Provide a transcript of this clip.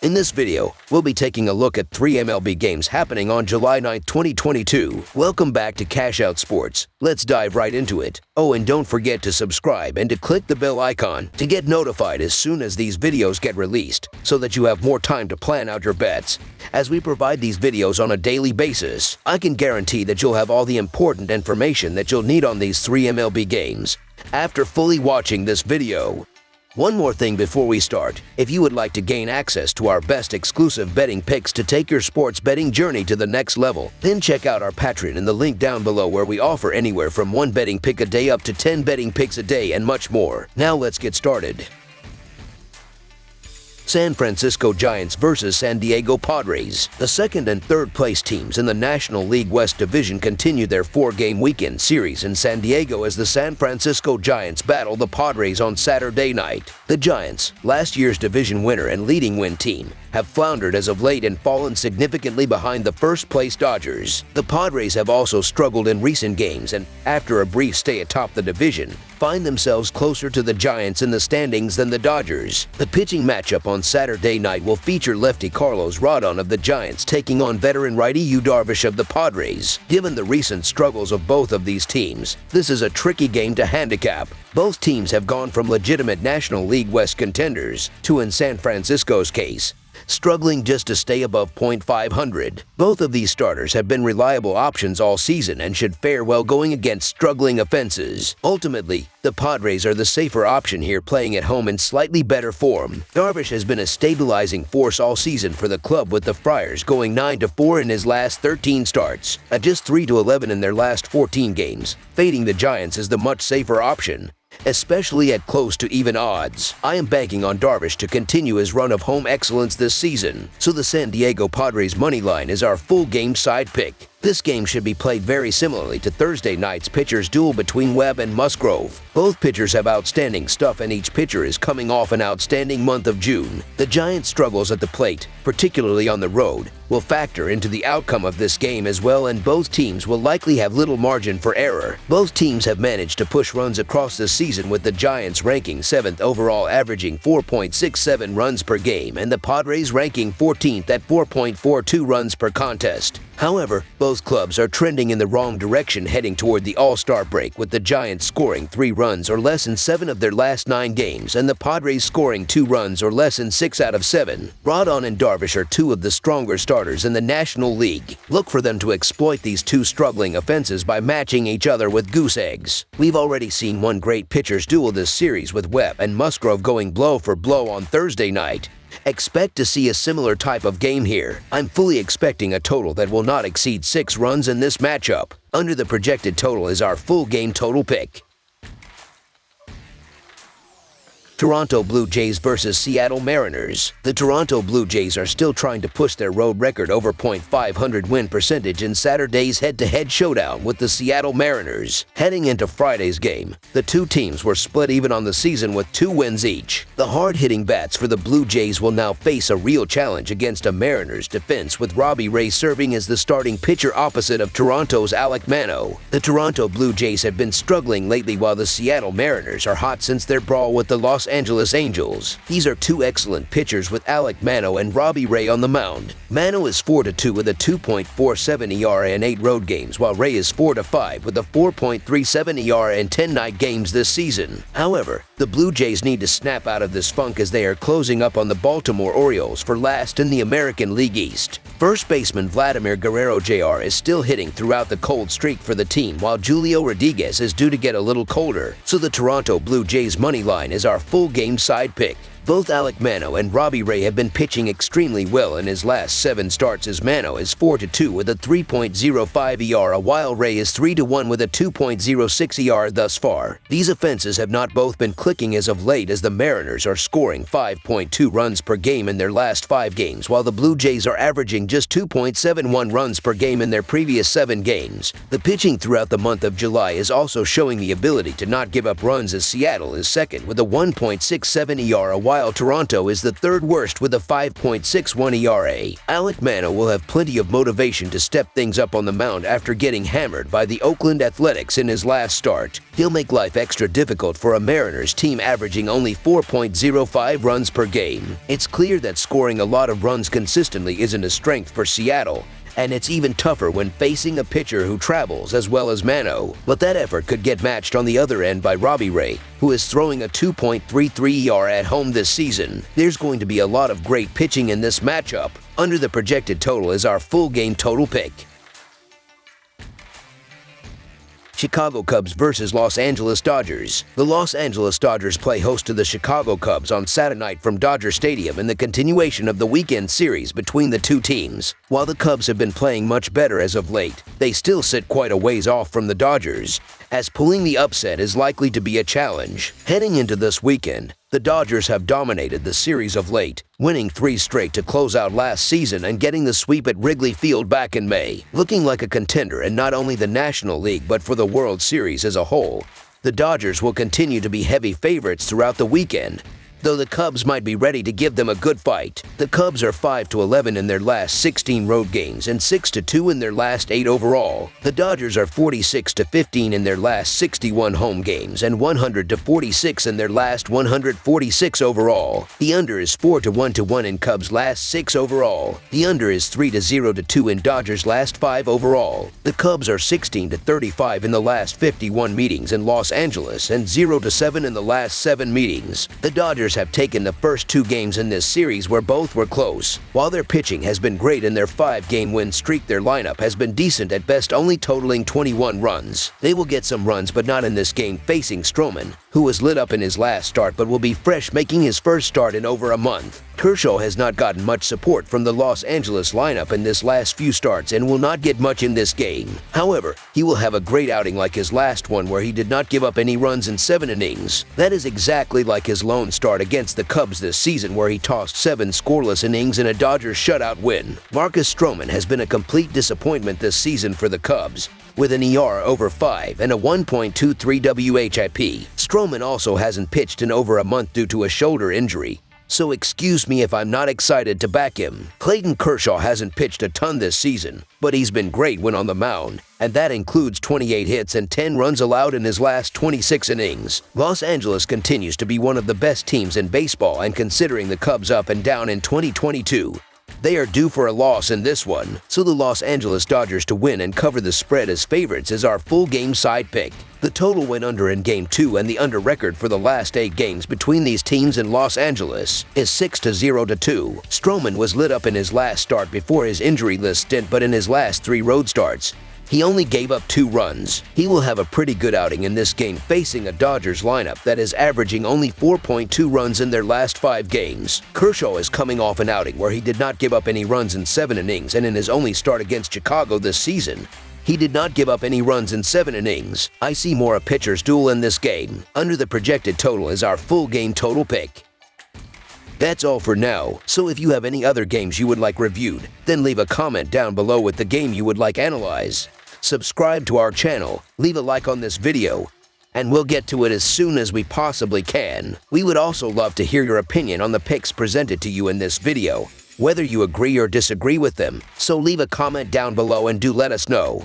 In this video, we'll be taking a look at 3 MLB games happening on July 9, 2022. Welcome back to Cash Out Sports. Let's dive right into it. Oh, and don't forget to subscribe and to click the bell icon to get notified as soon as these videos get released, so that you have more time to plan out your bets. As we provide these videos on a daily basis, I can guarantee that you'll have all the important information that you'll need on these 3 MLB games after fully watching this video. One more thing before we start. If you would like to gain access to our best exclusive betting picks to take your sports betting journey to the next level, then check out our Patreon in the link down below, where we offer anywhere from 1 betting pick a day up to 10 betting picks a day and much more. Now let's get started. San Francisco Giants versus San Diego Padres. The second and third place teams in the National League West Division continue their 4-game weekend series in San Diego as the San Francisco Giants battle the Padres on Saturday night. The Giants, last year's division winner and leading win team, have floundered as of late and fallen significantly behind the first-place Dodgers. The Padres have also struggled in recent games and, after a brief stay atop the division, find themselves closer to the Giants in the standings than the Dodgers. The pitching matchup on Saturday night will feature lefty Carlos Rodon of the Giants taking on veteran righty Yu Darvish of the Padres. Given the recent struggles of both of these teams, this is a tricky game to handicap. Both teams have gone from legitimate National League West contenders to, in San Francisco's case, struggling just to stay above .500. Both of these starters have been reliable options all season and should fare well going against struggling offenses. Ultimately, the Padres are the safer option here, playing at home in slightly better form. Darvish has been a stabilizing force all season for the club, with the Friars going 9-4 in his last 13 starts, at just 3-11 in their last 14 games. Fading the Giants is the much safer option, especially at close to even odds. I am banking on Darvish to continue his run of home excellence this season, so the San Diego Padres money line is our full game side pick. This game should be played very similarly to Thursday night's pitchers' duel between Webb and Musgrove. Both pitchers have outstanding stuff, and each pitcher is coming off an outstanding month of June. The Giants' struggles at the plate, particularly on the road, will factor into the outcome of this game as well, and both teams will likely have little margin for error. Both teams have managed to push runs across the season, with the Giants ranking 7th overall, averaging 4.67 runs per game, and the Padres ranking 14th at 4.42 runs per contest. However, both clubs are trending in the wrong direction heading toward the All-Star break, with the Giants scoring 3 runs or less in 7 of their last 9 games and the Padres scoring 2 runs or less in 6 out of 7. Rodon and Darvish are 2 of the stronger starters in the National League. Look for them to exploit these 2 struggling offenses by matching each other with goose eggs. We've already seen one great pitcher's duel this series, with Webb and Musgrove going blow for blow on Thursday night. Expect to see a similar type of game here. I'm fully expecting a total that will not exceed 6 runs in this matchup. Under the projected total is our full game total pick. Toronto Blue Jays versus Seattle Mariners. The Toronto Blue Jays are still trying to push their road record over .500 win percentage in Saturday's head-to-head showdown with the Seattle Mariners. Heading into Friday's game, the 2 teams were split even on the season with 2 wins each. The hard-hitting bats for the Blue Jays will now face a real challenge against a Mariners defense, with Robbie Ray serving as the starting pitcher opposite of Toronto's Alek Manoah. The Toronto Blue Jays have been struggling lately, while the Seattle Mariners are hot since their brawl with the Los Angeles Angels. These are 2 excellent pitchers, with Alek Manoah and Robbie Ray on the mound. Manoah is 4-2 with a 2.47 ERA in 8 road games, while Ray is 4-5 with a 4.37 ERA in 10 night games this season. However, the Blue Jays need to snap out of this funk, as they are closing up on the Baltimore Orioles for last in the American League East. First baseman Vladimir Guerrero Jr. is still hitting throughout the cold streak for the team, while Julio Rodriguez is due to get a little colder, so the Toronto Blue Jays money line is our full game side pick. Both Alek Manoah and Robbie Ray have been pitching extremely well in his last 7 starts, as Manoah is 4-2 with a 3.05 ERA, while Ray is 3-1 with a 2.06 ERA thus far. These offenses have not both been clicking as of late, as the Mariners are scoring 5.2 runs per game in their last 5 games, while the Blue Jays are averaging just 2.71 runs per game in their previous 7 games. The pitching throughout the month of July is also showing the ability to not give up runs, as Seattle is second with a 1.67 ERA, while Toronto is the third worst with a 5.61 ERA. Alek Manoah will have plenty of motivation to step things up on the mound after getting hammered by the Oakland Athletics in his last start. He'll make life extra difficult for a Mariners team averaging only 4.05 runs per game. It's clear that scoring a lot of runs consistently isn't a strength for Seattle, and it's even tougher when facing a pitcher who travels as well as Manoah. But that effort could get matched on the other end by Robbie Ray, who is throwing a 2.33 ERA at home this season. There's going to be a lot of great pitching in this matchup. Under the projected total is our full game total pick. Chicago Cubs versus Los Angeles Dodgers. The Los Angeles Dodgers play host to the Chicago Cubs on Saturday night from Dodger Stadium in the continuation of the weekend series between the two teams. While the Cubs have been playing much better as of late, they still sit quite a ways off from the Dodgers, as pulling the upset is likely to be a challenge. Heading into this weekend, the Dodgers have dominated the series of late, winning 3 straight to close out last season and getting the sweep at Wrigley Field back in May. Looking like a contender in not only the National League but for the World Series as a whole, the Dodgers will continue to be heavy favorites throughout the weekend, though the Cubs might be ready to give them a good fight. The Cubs are 5-11 in their last 16 road games and 6-2 in their last 8 overall. The Dodgers are 46-15 in their last 61 home games and 100-46 in their last 146 overall. The under is 4-1 in Cubs' last 6 overall. The under is 3-0-2 in Dodgers' last 5 overall. The Cubs are 16-35 in the last 51 meetings in Los Angeles and 0-7 in the last 7 meetings. The Dodgers have taken the first 2 games in this series where both were close. While their pitching has been great in their 5-game win streak, their lineup has been decent at best, only totaling 21 runs. They will get some runs, but not in this game, facing Stroman, who was lit up in his last start but will be fresh, making his first start in over a month. Kershaw has not gotten much support from the Los Angeles lineup in this last few starts and will not get much in this game. However, he will have a great outing like his last one, where he did not give up any runs in 7 innings. That is exactly like his lone start against the Cubs this season, where he tossed 7 scoreless innings in a Dodgers shutout win. Marcus Stroman has been a complete disappointment this season for the Cubs, with an ER over 5 and a 1.23 WHIP. Stroman also hasn't pitched in over a month due to a shoulder injury, so excuse me if I'm not excited to back him. Clayton Kershaw hasn't pitched a ton this season, but he's been great when on the mound, and that includes 28 hits and 10 runs allowed in his last 26 innings. Los Angeles continues to be one of the best teams in baseball, and considering the Cubs up and down in 2022, they are due for a loss in this one, so the Los Angeles Dodgers to win and cover the spread as favorites is our full game side pick. The total went under in Game 2, and the under record for the last 8 games between these teams in Los Angeles is 6-0-2. Stroman was lit up in his last start before his injury list stint, but in his last 3 road starts, he only gave up 2 runs. He will have a pretty good outing in this game, facing a Dodgers lineup that is averaging only 4.2 runs in their last 5 games. Kershaw is coming off an outing where he did not give up any runs in 7 innings, and in his only start against Chicago this season, he did not give up any runs in 7 innings. I see more a pitcher's duel in this game. Under the projected total is our full game total pick. That's all for now, so if you have any other games you would like reviewed, then leave a comment down below with the game you would like analyzed. Subscribe to our channel, leave a like on this video, and we'll get to it as soon as we possibly can. We would also love to hear your opinion on the picks presented to you in this video, whether you agree or disagree with them, so leave a comment down below and do let us know.